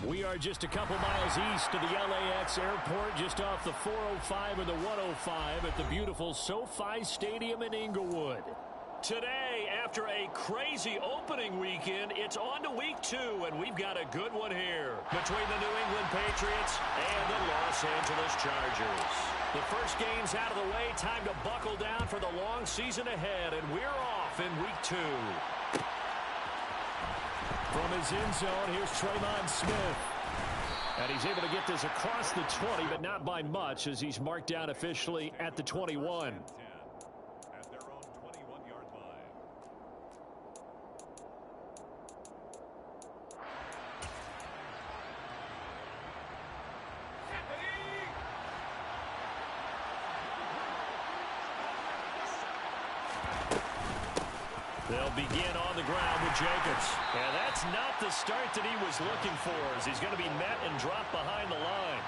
We are just a couple miles east of the LAX airport, just off the 405 and the 105 at the beautiful SoFi Stadium in Inglewood. Today, after a crazy opening weekend, it's on to week 2, and we've got a good one here between the New England Patriots and the Los Angeles Chargers. The first game's out of the way, time to buckle down for the long season ahead, and we're off in week 2. From his end zone, here's Tremon Smith. And he's able to get this across the 20, but not by much, as he's marked down officially at the 21. At their own 21-yard line. They'll begin on the ground with Jacobs. And that's not the start that he was looking for, as he's going to be met and dropped behind the line.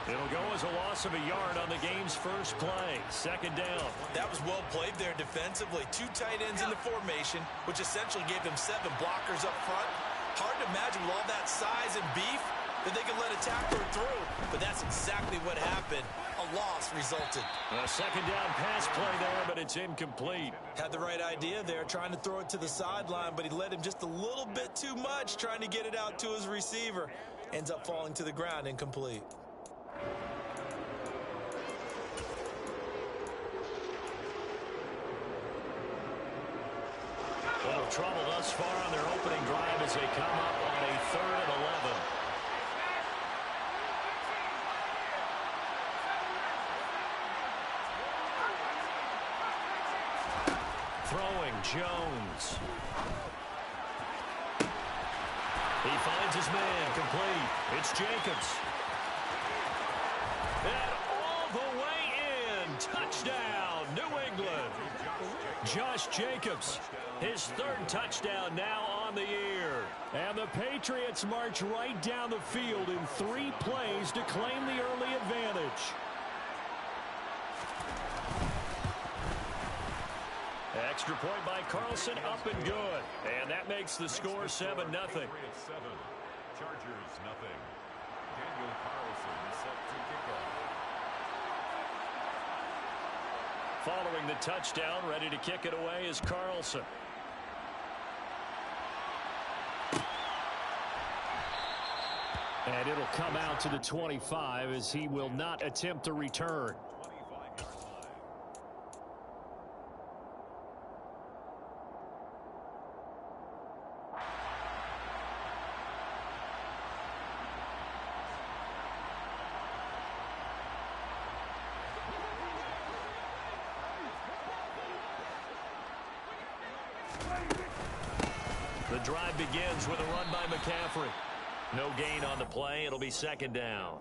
It'll go as a loss of a yard on the game's first play. Second down. That was well played there defensively. 2 tight ends in the formation, which essentially gave them 7 blockers up front. Hard to imagine with all that size and beef that they could let a tackler through. But that's exactly what happened. A loss resulted. A second down pass play there, but it's incomplete. Had the right idea there, trying to throw it to the sideline, but he led him just a little bit too much, trying to get it out to his receiver. Ends up falling to the ground, incomplete. Little trouble thus far on their opening drive as they come up on a 3rd and 11. Throwing, Jones. He finds his man, complete. It's Jacobs. And all the way in. Touchdown, New England. Josh Jacobs, his 3rd touchdown now on the year. And the Patriots march right down the field in 3 plays to claim the early advantage. Extra point by Carlson, up and good. And that makes the score 7-0. Chargers, nothing. Daniel Carlson set to kick off. Following the touchdown, ready to kick it away is Carlson. And it'll come out to the 25 as he will not attempt to return. The drive begins with a run by McCaffrey. No gain on the play. It'll be 2nd down.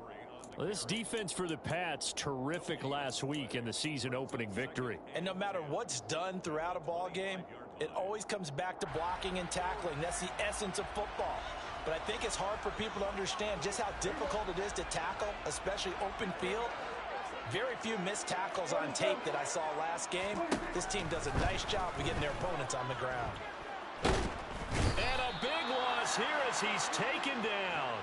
Well, this defense for the Pats, terrific last week in the season-opening victory. And no matter what's done throughout a ball game, it always comes back to blocking and tackling. That's the essence of football. But I think it's hard for people to understand just how difficult it is to tackle, especially open field. Very few missed tackles on tape that I saw last game. This team does a nice job of getting their opponents on the ground. And a big loss here as he's taken down.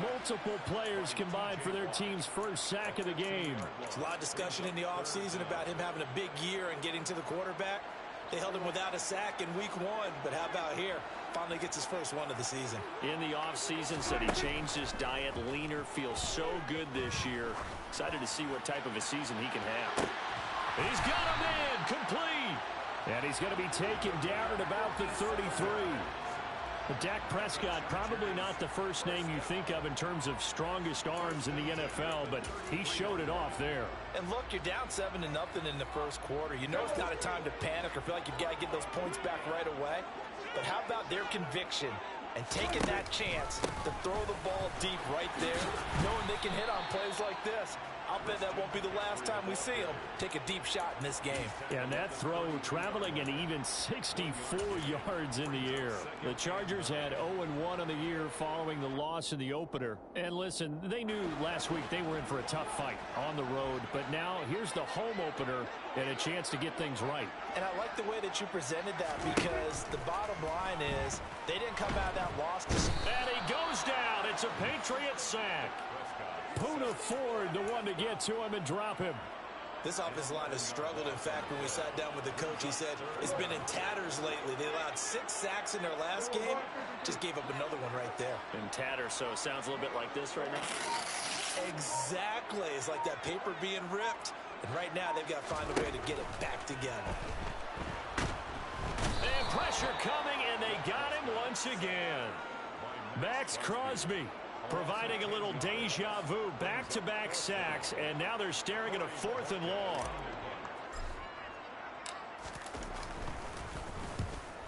Multiple players combined for their team's first sack of the game. There's a lot of discussion in the offseason about him having a big year and getting to the quarterback. They held him without a sack in week 1, but how about here? Finally gets his first one of the season. In the offseason, said he changed his diet, leaner, feels so good this year. Excited to see what type of a season he can have. He's got him in, complete. And he's going to be taken down at about the 33. But Dak Prescott, probably not the first name you think of in terms of strongest arms in the NFL, but he showed it off there. And look, you're down 7-0 in the first quarter. You know it's not a time to panic or feel like you've got to get those points back right away. But how about their conviction and taking that chance to throw the ball deep right there, knowing they can hit on plays like this? I'll bet that won't be the last time we see him take a deep shot in this game. And that throw traveling an even 64 yards in the air. The Chargers had 0-1 on the year following the loss in the opener. And listen, they knew last week they were in for a tough fight on the road. But now here's the home opener and a chance to get things right. And I like the way that you presented that, because the bottom line is they didn't come out of that loss. And he goes down. It's a Patriots sack. Poona Ford, the one to get to him and drop him. This offensive line has struggled. In fact, when we sat down with the coach, he said it's been in tatters lately. They allowed 6 sacks in their last game. Just gave up another one right there. In tatters, so it sounds a little bit like this right now. Exactly. It's like that paper being ripped. And right now, they've got to find a way to get it back together. And pressure coming, and they got him once again. Max Crosby providing a little deja vu, back-to-back sacks, and now they're staring at a 4th and long.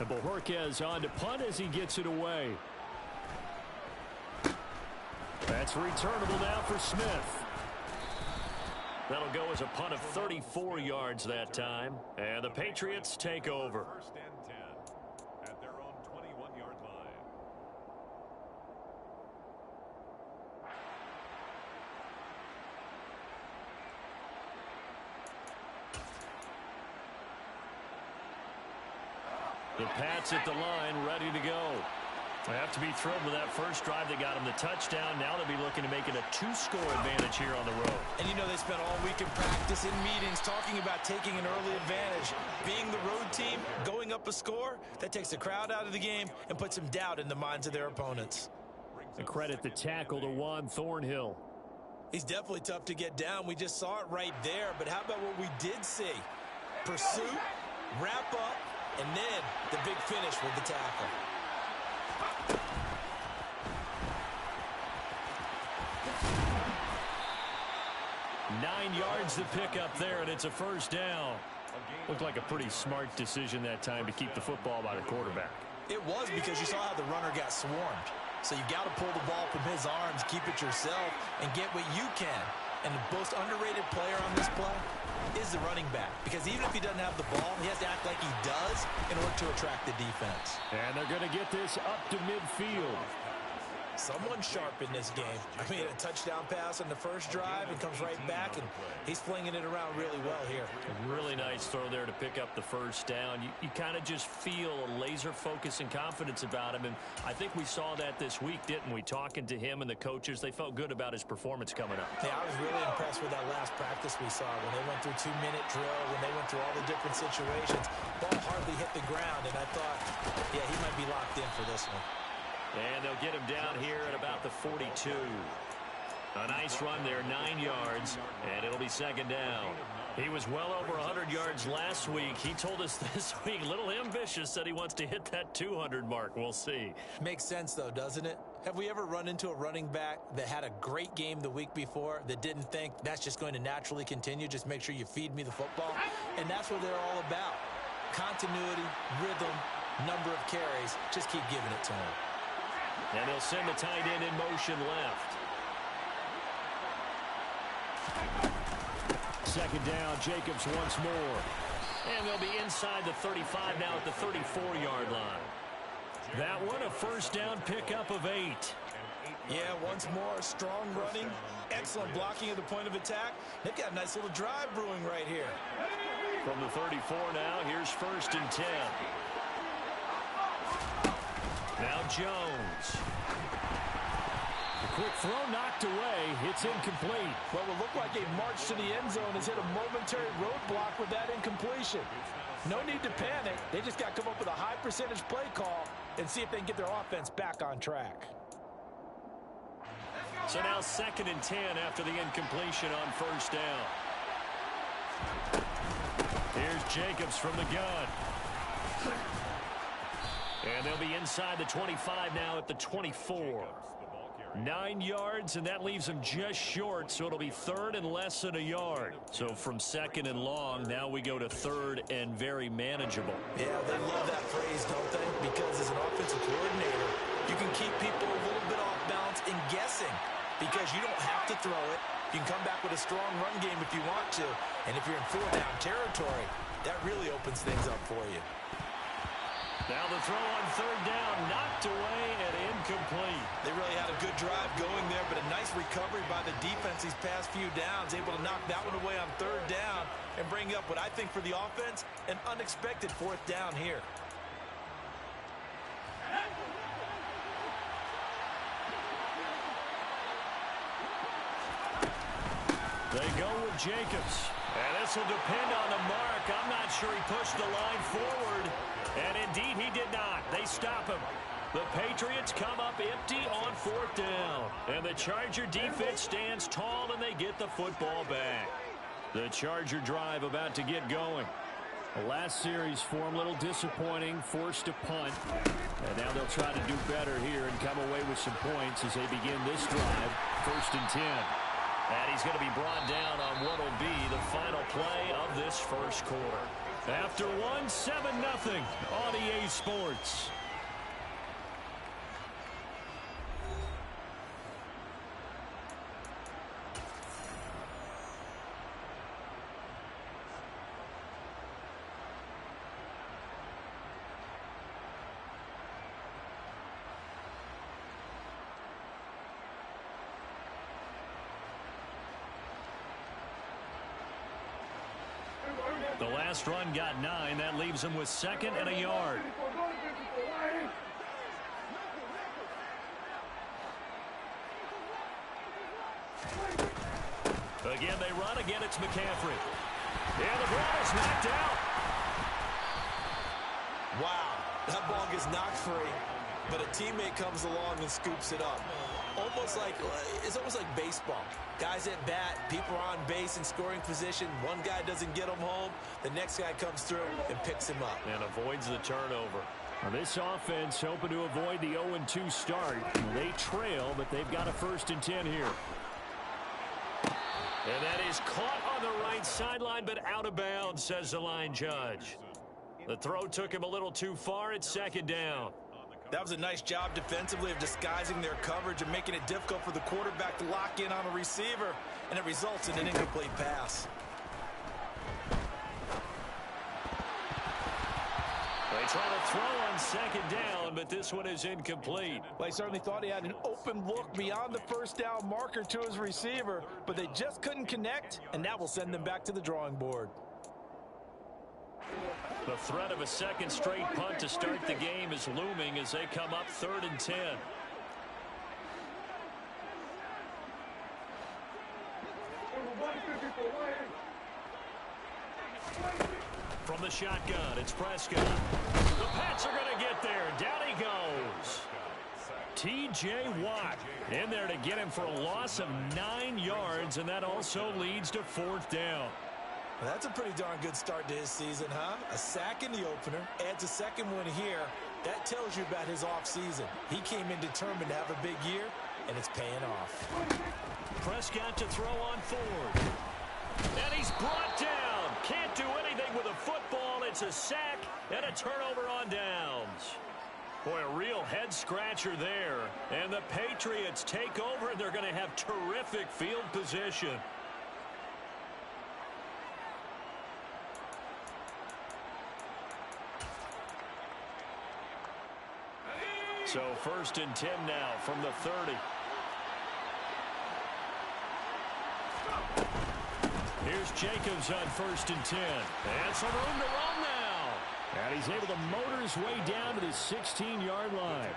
And Bojorquez on to punt as he gets it away. That's returnable now for Smith. That'll go as a punt of 34 yards that time, and the Patriots take over. First and 10 at their own 21-yard line. The Pats at the line, ready to go. They have to be thrilled with that first drive. They got him the touchdown. Now they'll be looking to make it a 2-score advantage here on the road. And you know they spent all week in practice, in meetings, talking about taking an early advantage. Being the road team, going up a score, that takes the crowd out of the game and puts some doubt in the minds of their opponents. And credit the tackle to Juan Thornhill. He's definitely tough to get down. We just saw it right there. But how about what we did see? Pursuit, wrap up, and then the big finish with the tackle. 9 yards to pick up there, and it's a first down. Looked like a pretty smart decision that time to keep the football by the quarterback. It was, because you saw how the runner got swarmed. So you got to pull the ball from his arms, keep it yourself, and get what you can. And the most underrated player on this play is the running back. Because even if he doesn't have the ball, he has to act like he does in order to attract the defense. And they're going to get this up to midfield. Someone sharp in this game. I mean, a touchdown pass on the first drive and comes right back, and he's flinging it around really well here. A really nice throw there to pick up the first down. You kind of just feel a laser focus and confidence about him, and I think we saw that this week, didn't we? Talking to him and the coaches, they felt good about his performance coming up. Yeah, I was really impressed with that last practice we saw when they went through 2-minute drill, when they went through all the different situations. Ball hardly hit the ground, and I thought, yeah, he might be locked in for this one. And they'll get him down here at about the 42. A nice run there, 9 yards, and it'll be second down. He was well over 100 yards last week. He told us this week, a little ambitious, said he wants to hit that 200 mark. We'll see. Makes sense, though, doesn't it? Have we ever run into a running back that had a great game the week before that didn't think that's just going to naturally continue? Just make sure you feed me the football. And that's what they're all about. Continuity, rhythm, number of carries. Just keep giving it to him. And he'll send the tight end in motion left. Second down, Jacobs once more. And they'll be inside the 35 now at the 34-yard line. That one, a first down pickup of 8. Yeah, once more, strong running, excellent blocking at the point of attack. They've got a nice little drive brewing right here. From the 34 now, here's first and 10. Now Jones. The quick throw knocked away. It's incomplete. Well, it looked like a march to the end zone has hit a momentary roadblock with that incompletion. No need to panic. They just got to come up with a high percentage play call and see if they can get their offense back on track. So now second and 10 after the incompletion on first down. Here's Jacobs from the gun. And they'll be inside the 25 now at the 24. 9 yards, and that leaves them just short, so it'll be third and less than a yard. So from second and long, now we go to third and very manageable. Yeah, they love that phrase, don't they? Because as an offensive coordinator, you can keep people a little bit off balance and guessing because you don't have to throw it. You can come back with a strong run game if you want to. And if you're in four-down territory, that really opens things up for you. Now the throw on third down, knocked away and incomplete. They really had a good drive going there, but a nice recovery by the defense these past few downs, able to knock that one away on third down and bring up what I think for the offense, an unexpected fourth down here. They go with Jacobs. And this will depend on the mark. I'm not sure he pushed the line forward. And indeed, he did not. They stop him. The Patriots come up empty on 4th down. And the Charger defense stands tall, and they get the football back. The Charger drive about to get going. The last series for him, a little disappointing, forced a punt. And now they'll try to do better here and come away with some points as they begin this drive, 1st and 10. And he's going to be brought down on what will be the final play of this first quarter. After one, 7-0 on EA Sports. The last run got 9. That leaves him with 2nd and a yard. Again, they run. Again, it's McCaffrey. And the ball is knocked out. Wow, that ball gets knocked free, but a teammate comes along and scoops it up. It's almost like baseball. Guys at bat, people are on base in scoring position. One guy doesn't get him home. The next guy comes through and picks him up. And avoids the turnover. Well, this offense hoping to avoid the 0-2 start. They trail, but they've got a 1st and 10 here. And that is caught on the right sideline, but out of bounds, says the line judge. The throw took him a little too far. It's 2nd down. That was a nice job defensively of disguising their coverage and making it difficult for the quarterback to lock in on a receiver, and it results in an incomplete pass. They try to throw on 2nd down, but this one is incomplete. Well, he certainly thought he had an open look beyond the 1st down marker to his receiver, but they just couldn't connect, and that will send them back to the drawing board. The threat of a 2nd straight punt to start the game is looming as they come up 3rd and 10. From the shotgun, it's Prescott. The Pats are going to get there. Down he goes. T.J. Watt in there to get him for a loss of 9 yards, and that also leads to 4th down. Well, that's a pretty darn good start to his season, huh? A sack in the opener, adds a 2nd one here. That tells you about his offseason. He came in determined to have a big year, and it's paying off. Prescott to throw on 4th. And he's brought down. Can't do anything with a football. It's a sack and a turnover on downs. Boy, a real head-scratcher there. And the Patriots take over, and they're going to have terrific field position. So 1st and 10 now from the 30. Here's Jacobs on 1st and 10. And some room to run now. And he's able to motor his way down to the 16-yard line.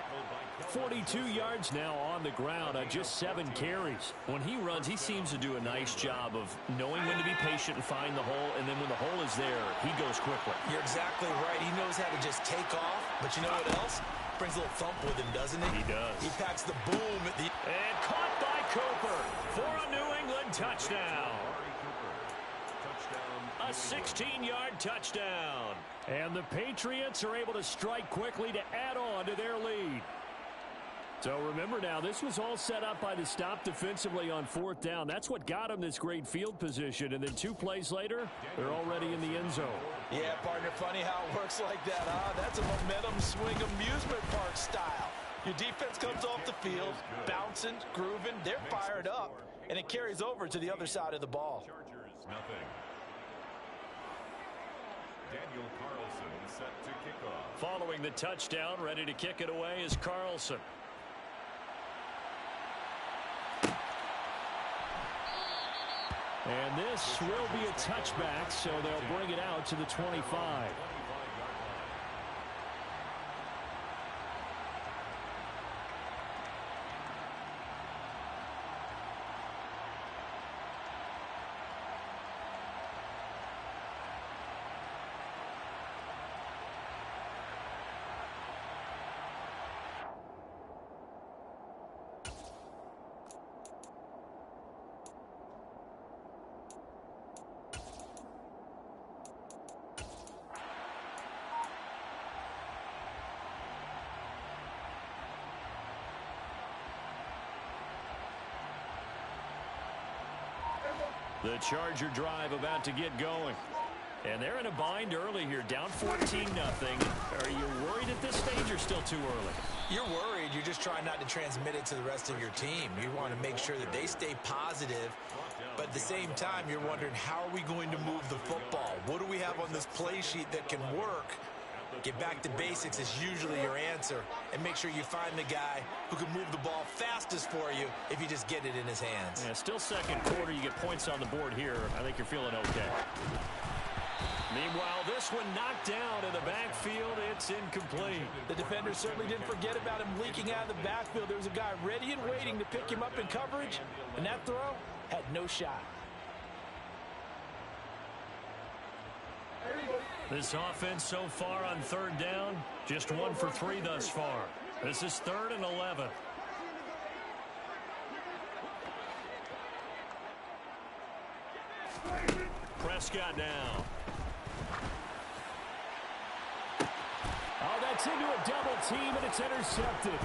42 yards now on the ground on just 7 carries. When he runs, he seems to do a nice job of knowing when to be patient and find the hole, and then when the hole is there, he goes quickly. You're exactly right. He knows how to just take off, but you know what else? Brings a little thump with him, doesn't he? He does. He packs the boom. And caught by Cooper for a New England touchdown. A 16-yard touchdown. And the Patriots are able to strike quickly to add on to their lead. So remember now, this was all set up by the stop defensively on 4th down. That's what got them this great field position. And then 2 plays later, they're already in the end zone. Yeah, partner, funny how it works like that, huh? That's a momentum swing amusement park style. Your defense comes off the field, bouncing, grooving, they're fired up, and it carries over to the other side of the ball. Chargers, nothing. Daniel Carlson set to kick off. Following the touchdown, ready to kick it away is Carlson. And this will be a touchback, so they'll bring it out to the 25. The Charger drive about to get going. And they're in a bind early here, down 14-0. Are you worried at this stage or still too early? You're worried. You're just trying not to transmit it to the rest of your team. You want to make sure that they stay positive. But at the same time, you're wondering, how are we going to move the football? What do we have on this play sheet that can work? Get back to basics is usually your answer. And make sure you find the guy who can move the ball fastest for you if you just get it in his hands. Yeah, still second quarter. You get points on the board here. I think you're feeling okay. Meanwhile, this one knocked down in the backfield. It's incomplete. The defender certainly didn't forget about him leaking out of the backfield. There was a guy ready and waiting to pick him up in coverage, and that throw had no shot. This offense so far on third down, just 1 for 3 thus far. This is 3rd and 11. Prescott now. Oh, that's into a double team, and it's intercepted.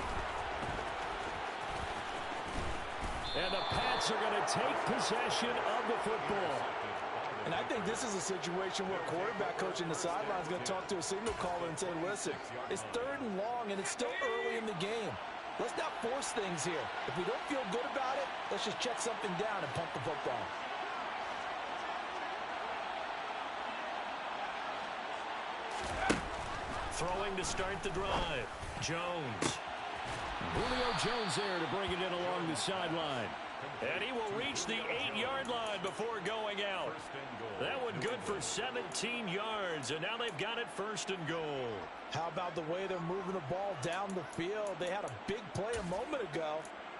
And the Pats are going to take possession of the football. And I think this is a situation where quarterback coach in the sideline is going to talk to a signal caller and say, listen, it's 3rd and long, and it's still early in the game. Let's not force things here. If we don't feel good about it, let's just check something down and pump the football. Throwing to start the drive. Jones. Julio Jones there to bring it in along the sideline. And he will reach the 8-yard line before going out. That one good for 17 yards, and now they've got it 1st and goal. How about the way they're moving the ball down the field? They had a big play a moment ago,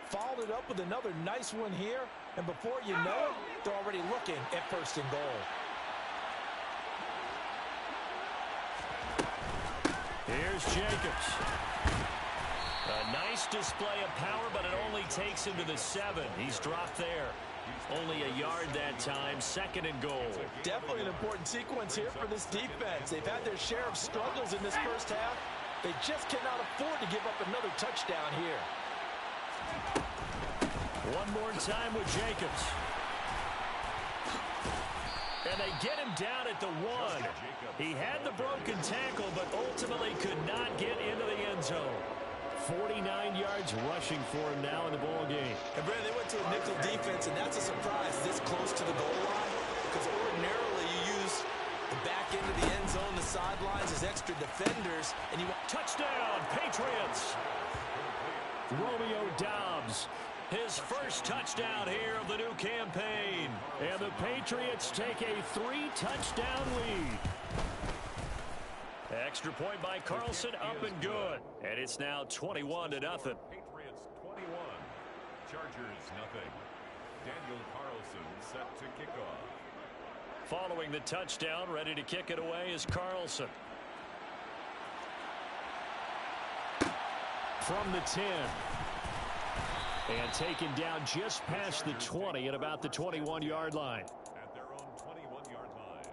followed it up with another nice one here, and before you know it, they're already looking at 1st and goal. Here's Jacobs. A nice display of power, but it only takes him to the 7. He's dropped there. Only a yard that time, 2nd and goal. Definitely an important sequence here for this defense. They've had their share of struggles in this first half. They just cannot afford to give up another touchdown here. One more time with Jacobs. And they get him down at the 1. He had the broken tackle, but ultimately could not get into the end zone. 49 yards rushing for him now in the ball game. And Brandon, they went to a nickel defense, and that's a surprise this close to the goal line, because ordinarily you use the back end of the end zone, the sidelines as extra defenders, and you want touchdown, Patriots. Romeo Doubs, his first touchdown here of the new campaign. And the Patriots take a 3-touchdown lead. Extra point by Carlson, up and good. And it's now 21-0. Patriots 21, Chargers nothing. Daniel Carlson set to kick off. Following the touchdown, ready to kick it away is Carlson. From the 10. And taken down just past the 20 at about the 21-yard line. At their own 21-yard line.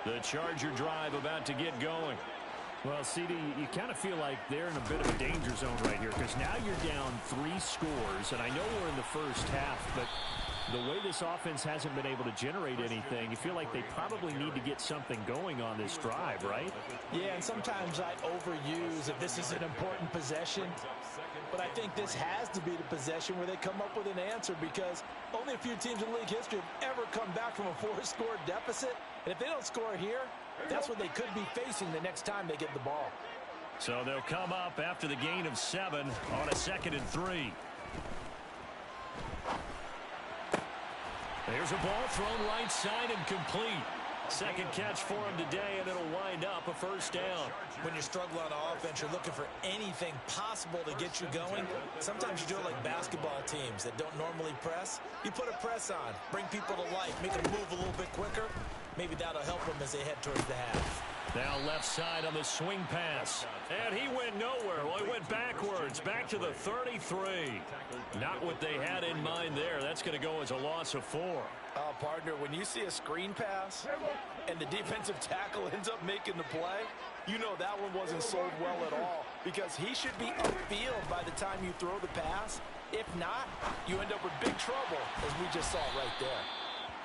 The Charger drive about to get going. Well, CD, you kind of feel like they're in a bit of a danger zone right here, because now you're down 3 scores, and I know we're in the first half, but the way this offense hasn't been able to generate anything, you feel like they probably need to get something going on this drive, right? Yeah, and sometimes I overuse if this is an important possession, but I think this has to be the possession where they come up with an answer, because only a few teams in league history have ever come back from a 4-score deficit, and if they don't score here, that's what they could be facing the next time they get the ball. So they'll come up after the gain of 7 on a 2nd and 3. There's a ball thrown right side and complete. Second catch for him today, and it'll wind up a first down. When you struggle on offense, you're looking for anything possible to get you going. Sometimes you do it like basketball teams that don't normally press. You put a press on, bring people to life, make them move a little bit quicker. Maybe that'll help them as they head towards the half. Now left side on the swing pass. And he went nowhere. Well, he went backwards, back to the 33. Not what they had in mind there. That's going to go as a loss of 4. Partner, when you see a screen pass and the defensive tackle ends up making the play, you know that one wasn't sold well at all. because he should be upfield by the time you throw the pass. If not, you end up with big trouble, as we just saw right there.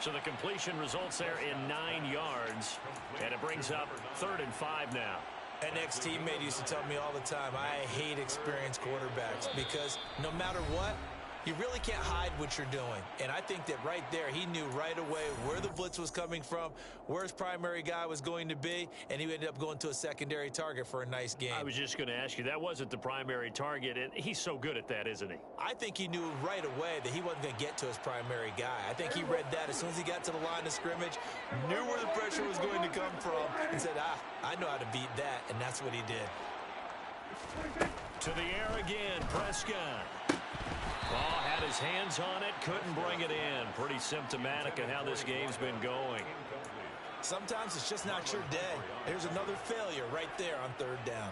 So the completion results there in 9 yards, and it brings up 3rd and 5 now. An ex-teammate used to tell me all the time, I hate experienced quarterbacks because no matter what, you really can't hide what you're doing. And I think that right there, he knew right away where the blitz was coming from, where his primary guy was going to be, and he ended up going to a secondary target for a nice game. I was just going to ask you, that wasn't the primary target, and he's so good at that, isn't he? I think he knew right away that he wasn't going to get to his primary guy. I think he read that as soon as he got to the line of scrimmage, knew where the pressure was going to come from, and said, I know how to beat that, and that's what he did. To the air again, Prescott. Ball had his hands on it, couldn't bring it in. Pretty symptomatic of how this game's been going. Sometimes it's just not your day. There's another failure right there on 3rd down.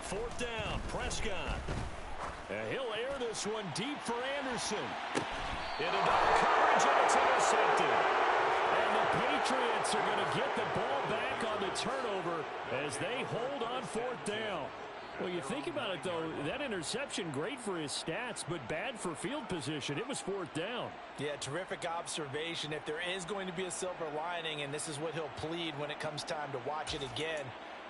4th down, Prescott. He'll air this one deep for Anderson. Into double coverage, and it's intercepted. And the Patriots are going to get the ball back on the turnover as they hold on 4th down. Well, you think about it, though, that interception, great for his stats, but bad for field position. It was 4th down. Yeah, terrific observation. If there is going to be a silver lining, and this is what he'll plead when it comes time to watch it again,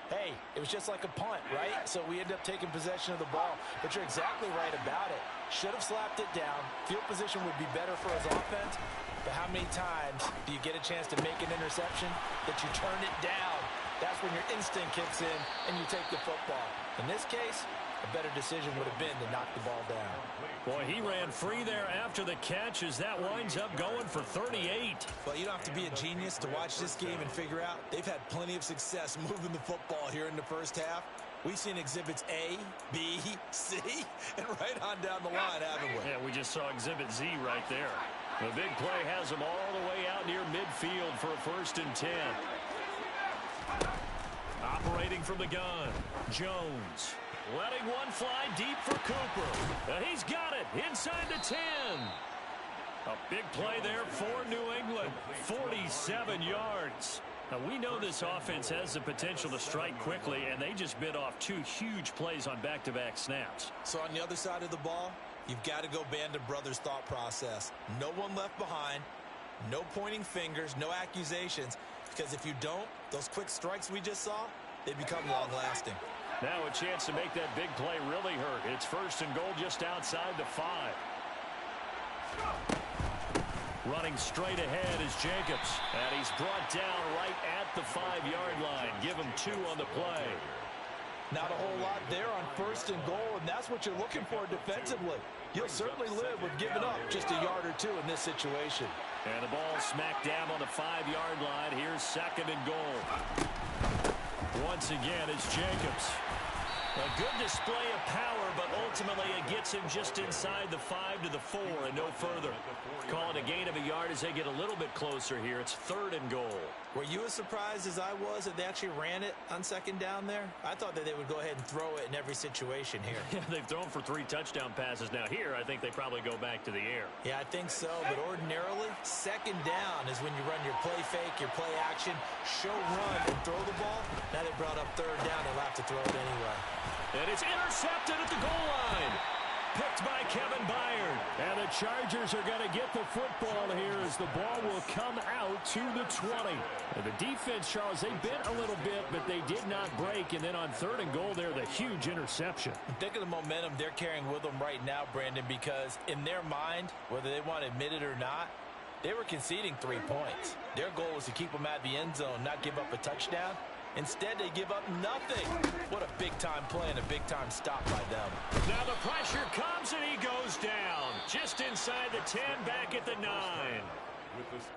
hey, it was just like a punt, right? So we end up taking possession of the ball. But you're exactly right about it. Should have slapped it down. Field position would be better for his offense. But how many times do you get a chance to make an interception that you turn it down? That's when your instinct kicks in and you take the football. In this case, a better decision would have been to knock the ball down. Boy, he ran free there after the catch as that winds up going for 38. Well, you don't have to be a genius to watch this game and figure out they've had plenty of success moving the football here in the first half. We've seen exhibits A, B, C, and right on down the line, haven't we? Yeah, we just saw exhibit Z right there. The big play has them all the way out near midfield for a 1st and 10. Operating from the gun, Jones. Letting one fly deep for Cooper. He's got it inside the 10. A big play there for New England. 47 yards. Now, we know this offense has the potential to strike quickly, and they just bit off 2 huge plays on back-to-back snaps. So on the other side of the ball, you've got to go Band of Brothers thought process. No one left behind. No pointing fingers, no accusations. Because if you don't, those quick strikes we just saw, they become long-lasting. Now a chance to make that big play really hurt. It's 1st and goal just outside the 5. Running straight ahead is Jacobs. And he's brought down right at the 5-yard line. Give him 2 on the play. Not a whole lot there on 1st and goal, and that's what you're looking for defensively. You'll certainly live with giving up just a yard or 2 in this situation. And the ball smacked down on the 5-yard line. Here's 2nd and goal. Once again, it's Jacobs. A good display of power, but ultimately it gets him just inside the 5 to the 4 and no further. Calling a gain of a yard as they get a little bit closer here. It's 3rd and goal. Were you as surprised as I was that they actually ran it on 2nd down there? I thought that they would go ahead and throw it in every situation here. Yeah, they've thrown for 3 touchdown passes. Now here, I think they probably go back to the air. Yeah, I think so, but ordinarily, 2nd down is when you run your play fake, your play action, show run, and throw the ball. Now they brought up 3rd down, they'll have to throw it anyway. And it's intercepted at the goal line. Picked by Kevin Byard. And the Chargers are going to get the football here as the ball will come out to the 20. And the defense, Charles, they bent a little bit, but they did not break. And then on 3rd and goal there, the huge interception. Think of the momentum they're carrying with them right now, Brandon, because in their mind, whether they want to admit it or not, they were conceding 3 points. Their goal was to keep them at the end zone, not give up a touchdown. Instead, they give up nothing. What a big-time play and a big-time stop by them. Now the pressure comes, and he goes down. Just inside the 10, back at the 9.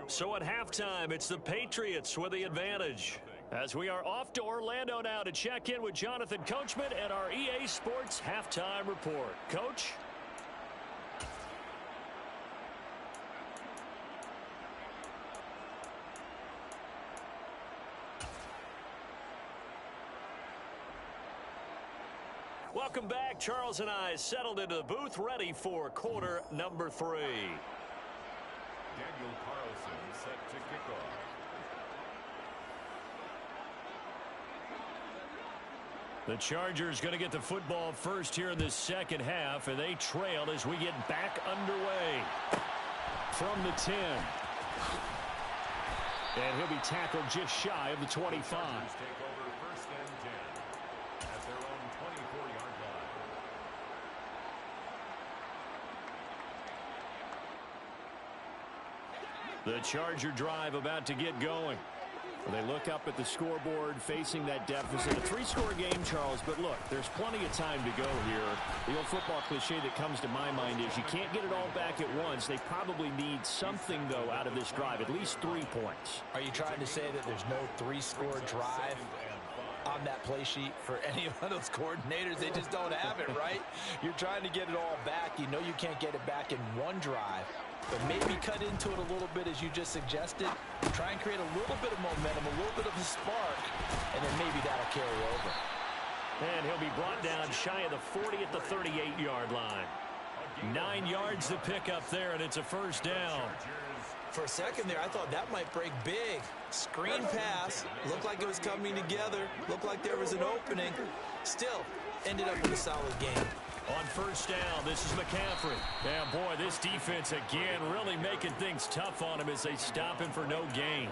So at halftime, it's the Patriots with the advantage. As we are off to Orlando now to check in with Jonathan Coachman and our EA Sports Halftime Report. Coach? Welcome back. Charles and I settled into the booth ready for quarter number 3. Daniel Carlson. Carlson set to kick off. The Chargers going to get the football first here in the second half, and they trail as we get back underway. From the 10. And he'll be tackled just shy of the 25. Take over first and 10 at their own 24-yard line. The Charger drive about to get going. They look up at the scoreboard, facing that deficit. A three-score game, Charles, but look, there's plenty of time to go here. The old football cliche that comes to my mind is you can't get it all back at once. They probably need something, though, out of this drive, at least 3 points. Are you trying to say that there's no three-score drive on that play sheet for any one of those coordinators? They just don't have it, right? You're trying to get it all back. You know you can't get it back in one drive. But maybe cut into it a little bit, as you just suggested. Try and create a little bit of momentum, a little bit of a spark, and then maybe that'll carry over. And he'll be brought down shy of the 40 at the 38-yard line. 9 yards to pick up there, and it's a first down. For a second there, I thought that might break big. Screen pass. Looked like it was coming together. Looked like there was an opening. Still, ended up with a solid game. On first down, this is McCaffrey. Yeah, boy, this defense again really making things tough on him as they stop him for no gain.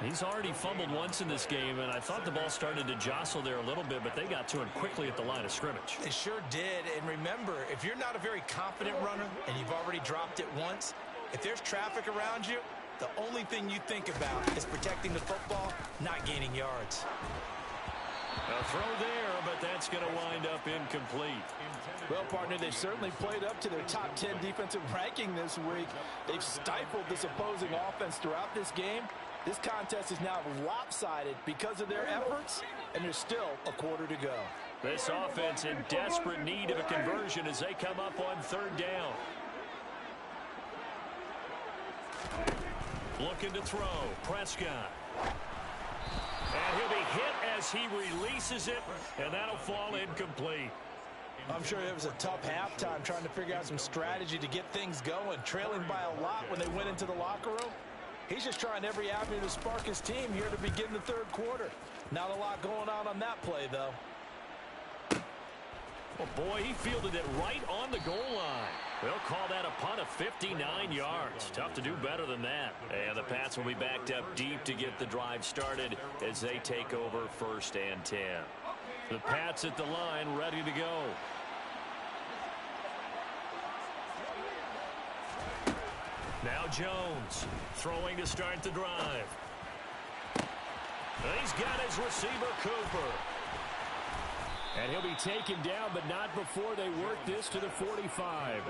He's already fumbled once in this game, and I thought the ball started to jostle there a little bit, but they got to him quickly at the line of scrimmage. They sure did, and remember, if you're not a very confident runner and you've already dropped it once, if there's traffic around you, the only thing you think about is protecting the football, not gaining yards. A throw there, but that's going to wind up incomplete. Well, partner, they've certainly played up to their top 10 defensive ranking this week. They've stifled this opposing offense throughout this game. This contest is now lopsided because of their efforts, and there's still a quarter to go. This offense in desperate need of a conversion as they come up on third down. Looking to throw. Prescott. And he'll be hit as he releases it, and that'll fall incomplete. I'm sure it was a tough halftime trying to figure out some strategy to get things going, trailing by a lot when they went into the locker room. He's just trying every avenue to spark his team here to begin the third quarter. Not a lot going on that play, though. Well, boy, he fielded it right on the goal line. They'll call that a punt of 59 yards. Tough to do better than that. And the Pats will be backed up deep to get the drive started as they take over first and 10. The Pats at the line, ready to go. Now Jones throwing to start the drive. He's got his receiver, Cooper. And he'll be taken down, but not before they work this to the 45.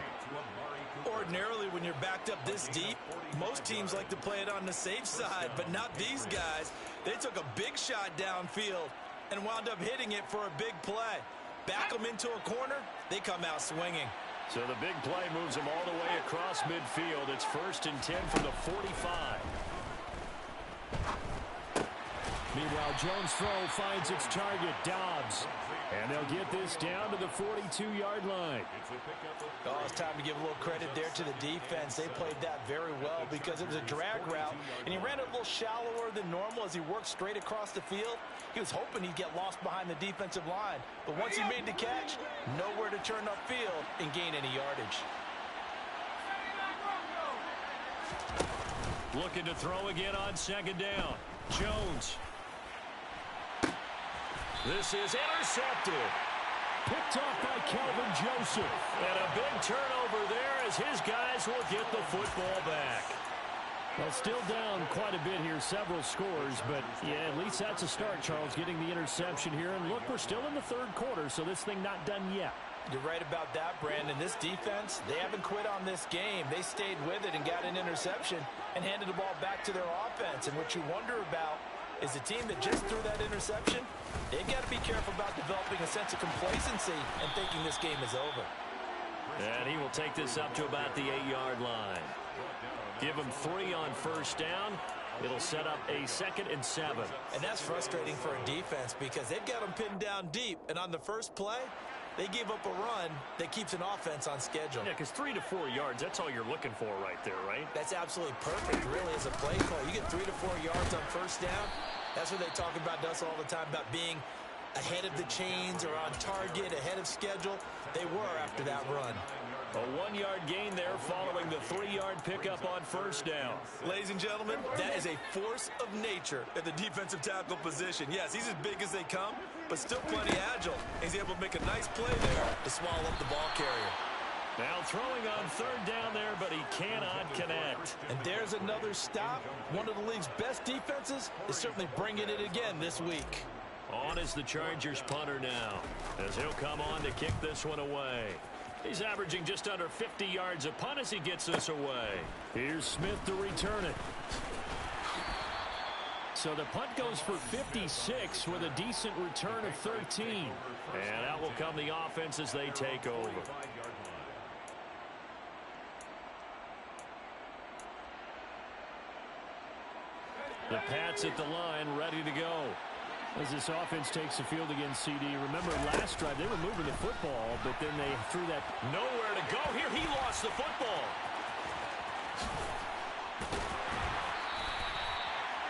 Ordinarily, when you're backed up this deep, most teams like to play it on the safe side, but not these guys. They took a big shot downfield and wound up hitting it for a big play. Back them into a corner, they come out swinging. So the big play moves them all the way across midfield. It's first and 10 from the 45. Meanwhile, Jones' throw finds its target, Dobbs. And they'll get this down to the 42-yard line. Oh, it's time to give a little credit there to the defense. They played that very well because it was a drag route, and he ran it a little shallower than normal as he worked straight across the field. He was hoping he'd get lost behind the defensive line, but once he made the catch, nowhere to turn upfield and gain any yardage. Looking to throw again on second down. Jones. This is intercepted. Picked off by Kelvin Joseph. And a big turnover there as his guys will get the football back. Well, still down quite a bit here, several scores, but yeah, at least that's a start, Charles, getting the interception here. And look, we're still in the third quarter, so this thing not done yet. You're right about that, Brandon. This defense, they haven't quit on this game. They stayed with it and got an interception and handed the ball back to their offense. And what you wonder about is the team that just threw that interception, they've got to be careful about developing a sense of complacency and thinking this game is over. And he will take this up to about the 8-yard line. Give him 3 on first down. It'll set up a 2nd and 7. And that's frustrating for a defense because they've got them pinned down deep. And on the first play, They gave up a run that keeps an offense on schedule. Yeah, because 3 to 4 yards, that's all you're looking for right there, right? That's absolutely perfect, really, as a play call. You get 3 to 4 yards on first down. That's what they talk about us all the time, about being ahead of the chains or on target, ahead of schedule. They were after that run. A 1-yard gain there following the 3-yard pickup on first down. Ladies and gentlemen, that is a force of nature at the defensive tackle position. Yes, he's as big as they come, but still plenty agile. He's able to make a nice play there to swallow up the ball carrier. Now throwing on third down there, but he cannot connect. And there's another stop. One of the league's best defenses is certainly bringing it again this week. On is the Chargers punter now, as he'll come on to kick this one away. He's averaging just under 50 yards a punt as he gets this away. Here's Smith to return it. So the punt goes for 56 with a decent return of 13. And out will come the offense as they take over. The Pats at the line, ready to go. As this offense takes the field against CD. Remember last drive, they were moving the football, but then they threw that nowhere to go. Here he lost the football.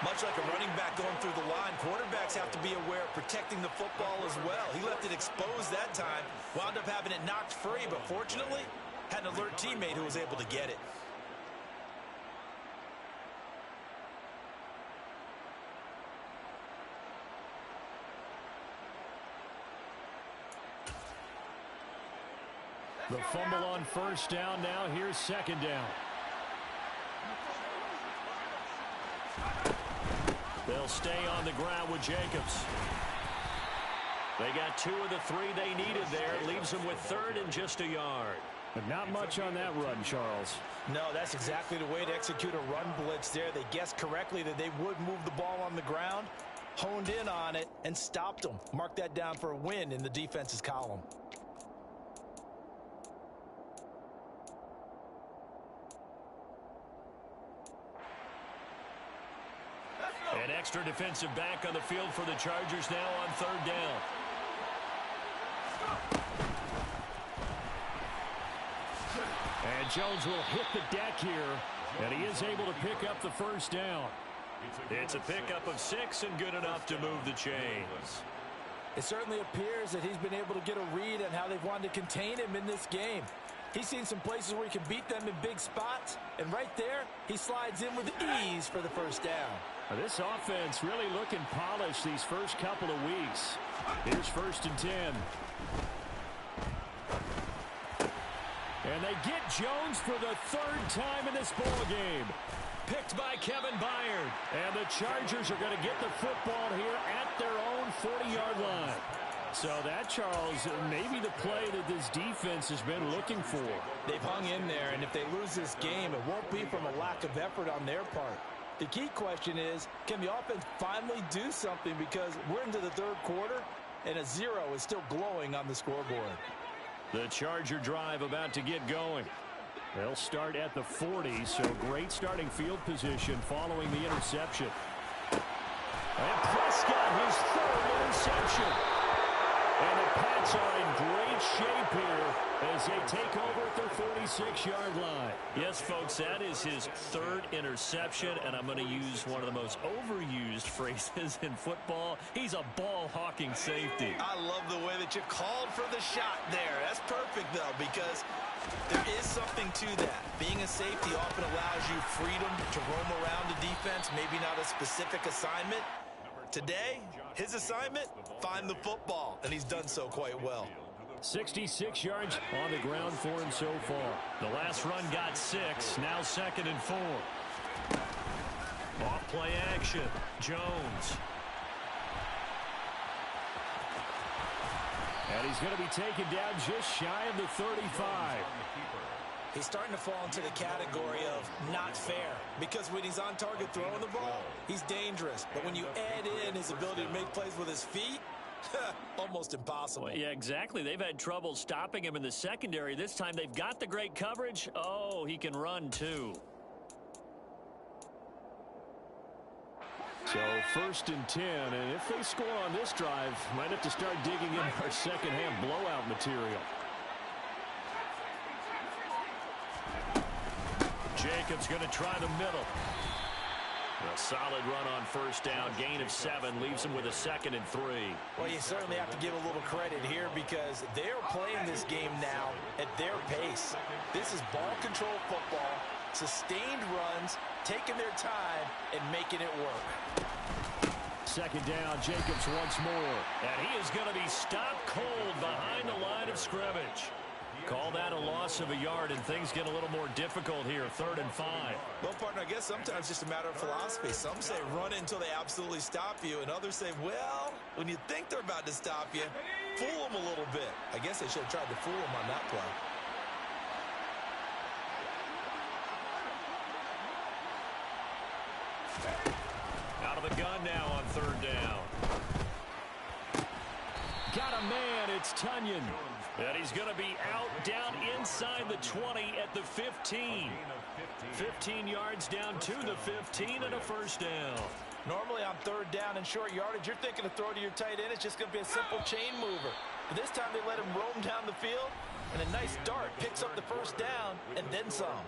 Much like a running back going through the line, quarterbacks have to be aware of protecting the football as well. He left it exposed that time, wound up having it knocked free, but fortunately, had an alert teammate who was able to get it. The fumble on first down now. Here's second down. They'll stay on the ground with Jacobs. They got 2 of the 3 they needed there. It leaves them with third and just a yard. But not much on that run, Charles. No, that's exactly the way to execute a run blitz there. They guessed correctly that they would move the ball on the ground, honed in on it, and stopped them. Mark that down for a win in the defense's column. An extra defensive back on the field for the Chargers now on third down. And Jones will hit the deck here, and he is able to pick up the first down. It's a pickup of 6 and good enough to move the chains. It certainly appears that he's been able to get a read on how they've wanted to contain him in this game. He's seen some places where he can beat them in big spots, and right there, he slides in with ease for the first down. This offense really looking polished these first couple of weeks. Here's first and 10. And they get Jones for the 3rd time in this ball game. Picked by Kevin Byard. And the Chargers are going to get the football here at their own 40-yard line. So that, Charles, maybe the play that this defense has been looking for. They've hung in there, and if they lose this game, it won't be from a lack of effort on their part. The key question is, can the offense finally do something, because we're into the 3rd quarter, and a 0 is still glowing on the scoreboard. The Charger drive about to get going. They'll start at the 40, so great starting field position following the interception. And Prescott, his 3rd interception. And the Pats are in great shape here as they take over at their 46-yard line. Yes, folks, that is his 3rd interception, and I'm going to use one of the most overused phrases in football. He's a ball-hawking safety. I love the way that you called for the shot there. That's perfect, though, because there is something to that. Being a safety often allows you freedom to roam around the defense, maybe not a specific assignment. Today, his assignment, find the football, and he's done so quite well. 66 yards on the ground for him so far. The last run got 6, now 2nd and 4. Off play action, Jones. And he's going to be taken down just shy of the 35. He's starting to fall into the category of not fair, because when he's on target throwing the ball, he's dangerous. But when you add in his ability to make plays with his feet, almost impossible. Well, yeah, exactly. They've had trouble stopping him in the secondary. This time they've got the great coverage. Oh, he can run too. So 1st and 10, and if they score on this drive, might have to start digging in our second-half blowout material. Jacobs going to try the middle. A solid run on 1st down, gain of 7, leaves him with a 2nd and 3. Well, you certainly have to give a little credit here because they're playing this game now at their pace. This is ball control football, sustained runs, taking their time, and making it work. 2nd down, Jacobs once more. And he is going to be stopped cold behind the line of scrimmage. Call that a loss of a yard, and things get a little more difficult here. 3rd and 5. Well, partner, I guess sometimes it's just a matter of philosophy. Some say run until they absolutely stop you, and others say, well, when you think they're about to stop you, fool them a little bit. I guess they should have tried to fool them on that play. Out of the gun now on 3rd down. Got a man, it's Tunyon. And he's going to be out down inside the 20 at the 15. 15 yards down to the 15 and a 1st down. Normally on 3rd down and short yardage, you're thinking to throw to your tight end. It's just going to be a simple chain mover. But this time they let him roam down the field, and a nice dart picks up the 1st down and then some.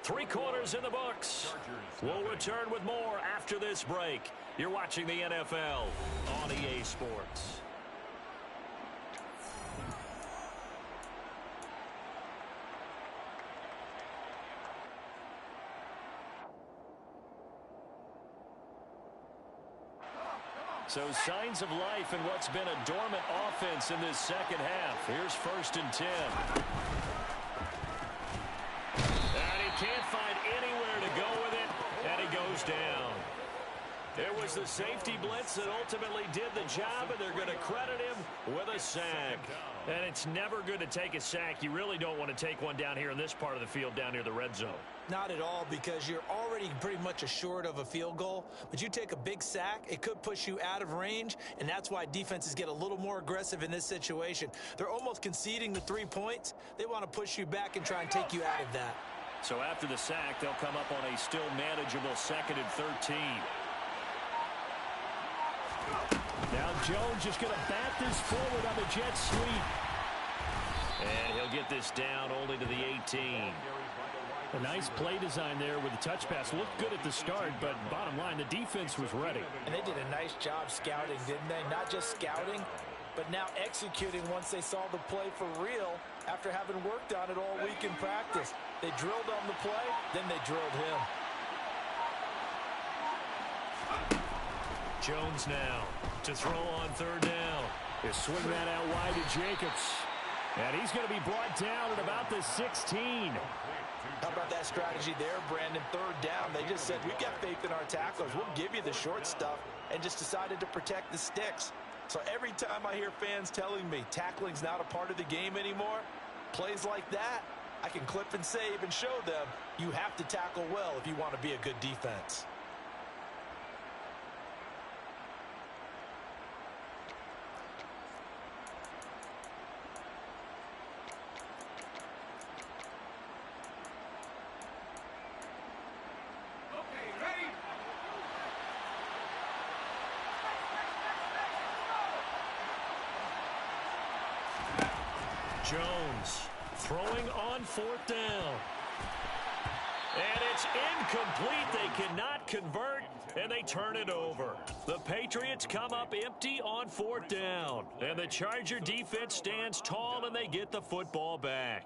3 quarters in the books. We'll return with more after this break. You're watching the NFL on EA Sports. So signs of life in what's been a dormant offense in this 2nd half. Here's 1st and 10. And he can't find anywhere to go with it, and he goes down. It was the safety blitz that ultimately did the job, and they're going to credit him with a sack. And it's never good to take a sack. You really don't want to take one down here in this part of the field down near the red zone. Not at all, because you're already pretty much assured of a field goal. But you take a big sack, it could push you out of range, and that's why defenses get a little more aggressive in this situation. They're almost conceding the 3 points. They want to push you back and try and take you out of that. So after the sack, they'll come up on a still manageable 2nd and 13. Now Jones just going to bat this forward on the jet sweep. And he'll get this down only to the 18. A nice play design there with the touch pass. Looked good at the start, but bottom line, the defense was ready. And they did a nice job scouting, didn't they? Not just scouting, but now executing once they saw the play for real after having worked on it all week in practice. They drilled on the play, then they drilled him. Jones now to throw on 3rd down. He'll swing that out wide to Jacobs. And he's going to be brought down at about the 16. How about that strategy there, Brandon? 3rd down, they just said, we've got faith in our tacklers. We'll give you the short stuff, and just decided to protect the sticks. So every time I hear fans telling me tackling's not a part of the game anymore, plays like that, I can clip and save and show them you have to tackle well if you want to be a good defense. Jones throwing on 4th down. And it's incomplete. They cannot convert, and they turn it over. The Patriots come up empty on 4th down. And the Charger defense stands tall, and they get the football back.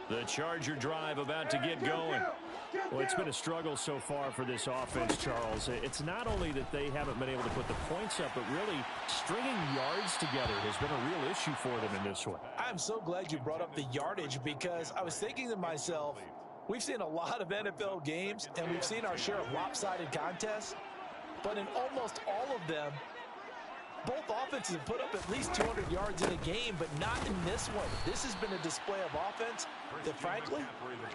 The Charger drive about to get going. Well, it's been a struggle so far for this offense, Charles. It's not only that they haven't been able to put the points up, but really stringing yards together has been a real issue for them in this one. I'm so glad you brought up the yardage, because I was thinking to myself, we've seen a lot of NFL games, and we've seen our share of lopsided contests, but in almost all of them, Both offenses have put up at least 200 yards in a game, but not in this one. This has been a display of offense that, frankly,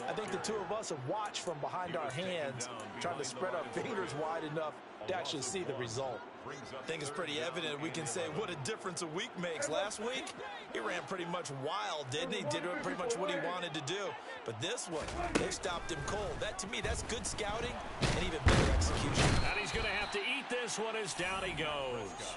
I think the two of us have watched from behind our hands, trying to spread our fingers wide enough to actually see the result. I think it's pretty evident we can say what a difference a week makes. Last week, he ran pretty much wild, didn't he? Did pretty much what he wanted to do. But this one, they stopped him cold. That, to me, that's good scouting and even better execution. And he's going to have to eat this one as down he goes.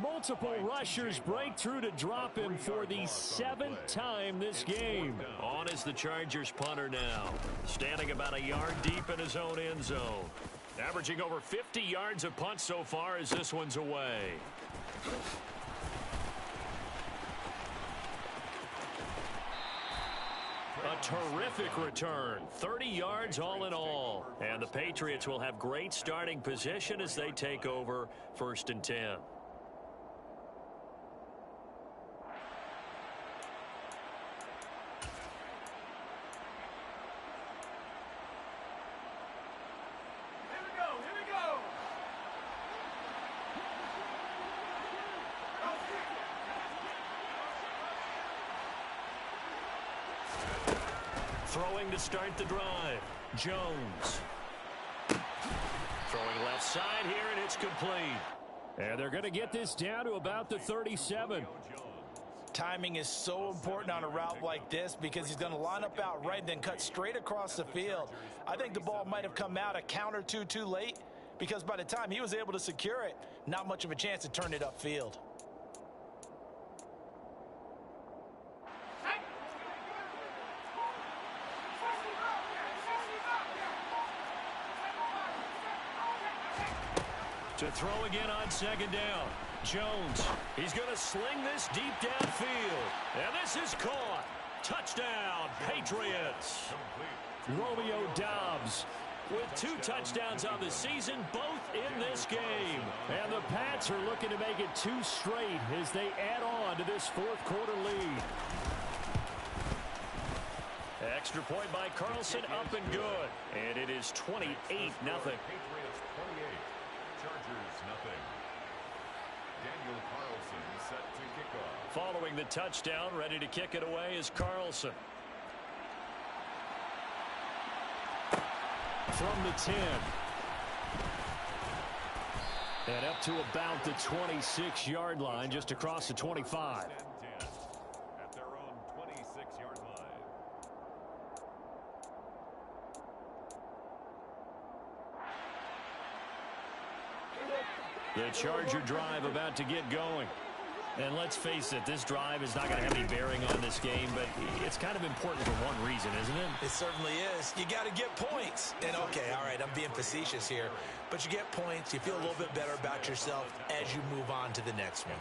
Multiple rushers break through to drop him for the 7th time this game. On is the Chargers punter now, standing about a yard deep in his own end zone. Averaging over 50 yards a punt so far as this one's away. A terrific return, 30 yards all in all. And the Patriots will have great starting position as they take over 1st and 10. Throwing to start the drive. Jones. Throwing left side here, and it's complete. And they're going to get this down to about the 37. Timing is so important on a route like this because he's going to line up out right and then cut straight across the field. I think the ball might have come out a count or two too late because by the time he was able to secure it, not much of a chance to turn it upfield. To throw again on 2nd down. Jones, he's going to sling this deep downfield. And this is caught. Touchdown, Patriots. Romeo Doubs with 2 touchdowns on the season, both in this game. And the Pats are looking to make it 2 straight as they add on to this 4th quarter lead. Extra point by Carlson, up and good. And it is 28-0. Patriots 28, Chargers nothing. Daniel Carlson set to kick off. Following the touchdown, ready to kick it away is Carlson. From the 10. And up to about the 26-yard line, just across the 25. At their own 26-yard line. The Charger drive about to get going. And let's face it, this drive is not going to have any bearing on this game, but it's kind of important for one reason, isn't it? It certainly is. You got to get points. And, okay, all right, I'm being facetious here. But you get points, you feel a little bit better about yourself as you move on to the next one.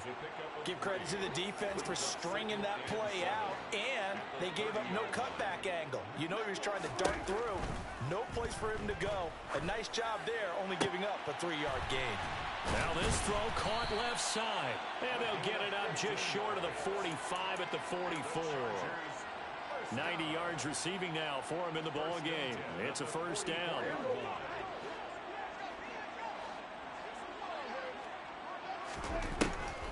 Give credit to the defense for stringing that play out, and they gave up no cutback angle. You know he was trying to dart through. No place for him to go. A nice job there, only giving up a 3-yard gain. Now this throw caught left side. And they'll get it up just short of the 45 at the 44. 90 yards receiving now for him in the ball game. It's a 1st down.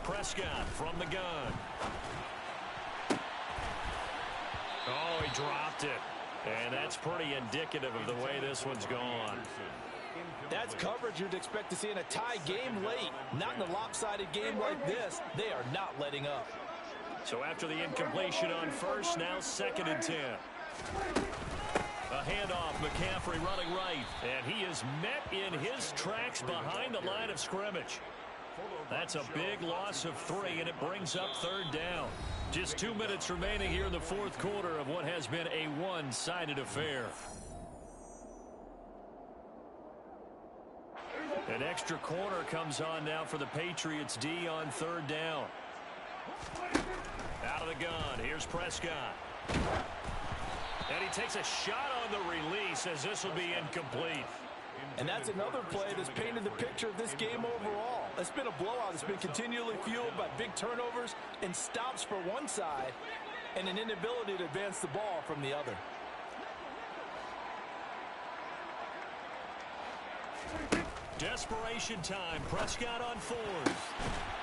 Prescott from the gun. Oh, he dropped it. And that's pretty indicative of the way this one's gone. That's coverage you'd expect to see in a tie game late. Not in a lopsided game like this. They are not letting up. So after the incompletion on 1st, now 2nd and 10. A handoff, McCaffrey running right. And he is met in his tracks behind the line of scrimmage. That's a big loss of 3, and it brings up 3rd down. Just 2 minutes remaining here in the 4th quarter of what has been a one-sided affair. An extra corner comes on now for the Patriots D on 3rd down. Out of the gun, here's Prescott. And he takes a shot on the release as this will be incomplete. And that's another play that's painted the picture of this game overall. It's been a blowout. It's been continually fueled by big turnovers and stops for one side and an inability to advance the ball from the other. Desperation time. Prescott on fourth.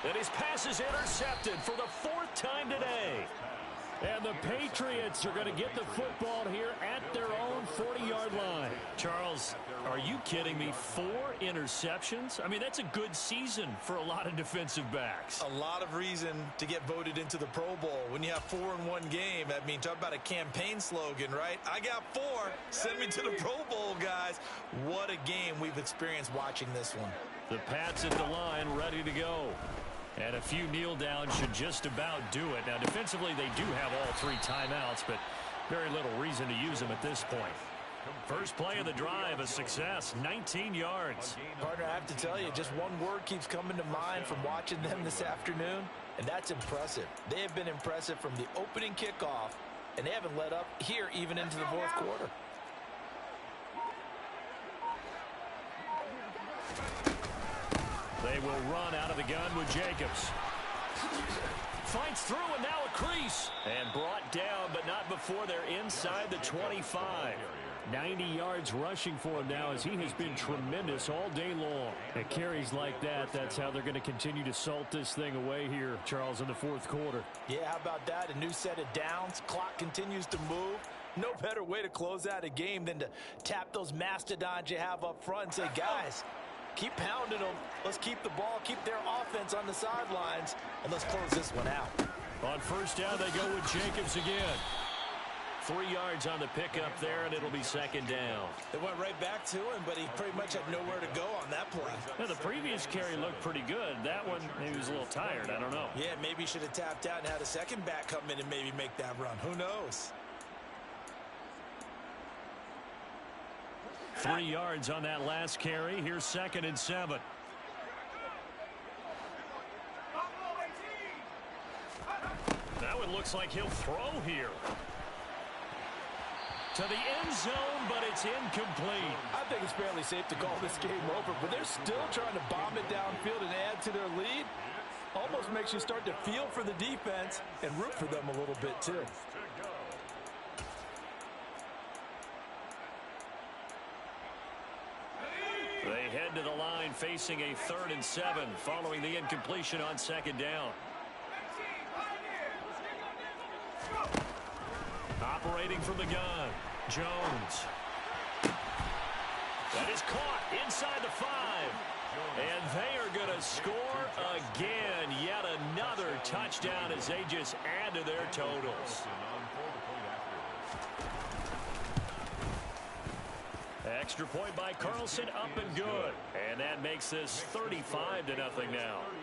And his pass is intercepted for the fourth time today. And the Patriots are going to get the football here at their own 40-yard line. Charles, are you kidding me? 4 interceptions? I mean, that's a good season for a lot of defensive backs. A lot of reason to get voted into the Pro Bowl. When you have 4 in one game, I mean, talk about a campaign slogan, right? I got 4. Send me to the Pro Bowl, guys. What a game we've experienced watching this one. The Pats at the line, ready to go. And a few kneel downs should just about do it. Now, defensively, they do have all 3 timeouts, but very little reason to use them at this point. First play of the drive, a success, 19 yards. Partner, I have to tell you, just one word keeps coming to mind from watching them this afternoon, and that's impressive. They have been impressive from the opening kickoff, and they haven't let up here even into the fourth quarter. They will run out of the gun with Jacobs. Fights through, and now a crease. And brought down, but not before they're inside the 25. 90 yards rushing for him now as he has been tremendous all day long. At carries like that, that's how they're going to continue to salt this thing away here, Charles, in the fourth quarter. Yeah, how about that? A new set of downs. Clock continues to move. No better way to close out a game than to tap those mastodons you have up front and say, guys, keep pounding them. Let's keep the ball, keep their offense on the sidelines, and let's close this one out. On first down, they go with Jacobs again. 3 yards on the pickup there, and it'll be second down. They went right back to him, but he pretty much had nowhere to go on that play. Now, the previous carry looked pretty good. That one, maybe he was a little tired. I don't know. Yeah, maybe he should have tapped out and had a second back come in and maybe make that run. Who knows? 3 yards on that last carry. Here's 2nd and 7. Now it looks like he'll throw here. To the end zone, but it's incomplete. I think it's fairly safe to call this game over, but they're still trying to bomb it downfield and add to their lead. Almost makes you start to feel for the defense and root for them a little bit, too. They head to the line facing a 3rd and 7 following the incompletion on 2nd down. Operating from the gun, Jones. That is caught inside the 5. And they are going to score again. Yet another touchdown as they just add to their totals. Extra point by Carlson, up and good. And that makes this 35-0 now.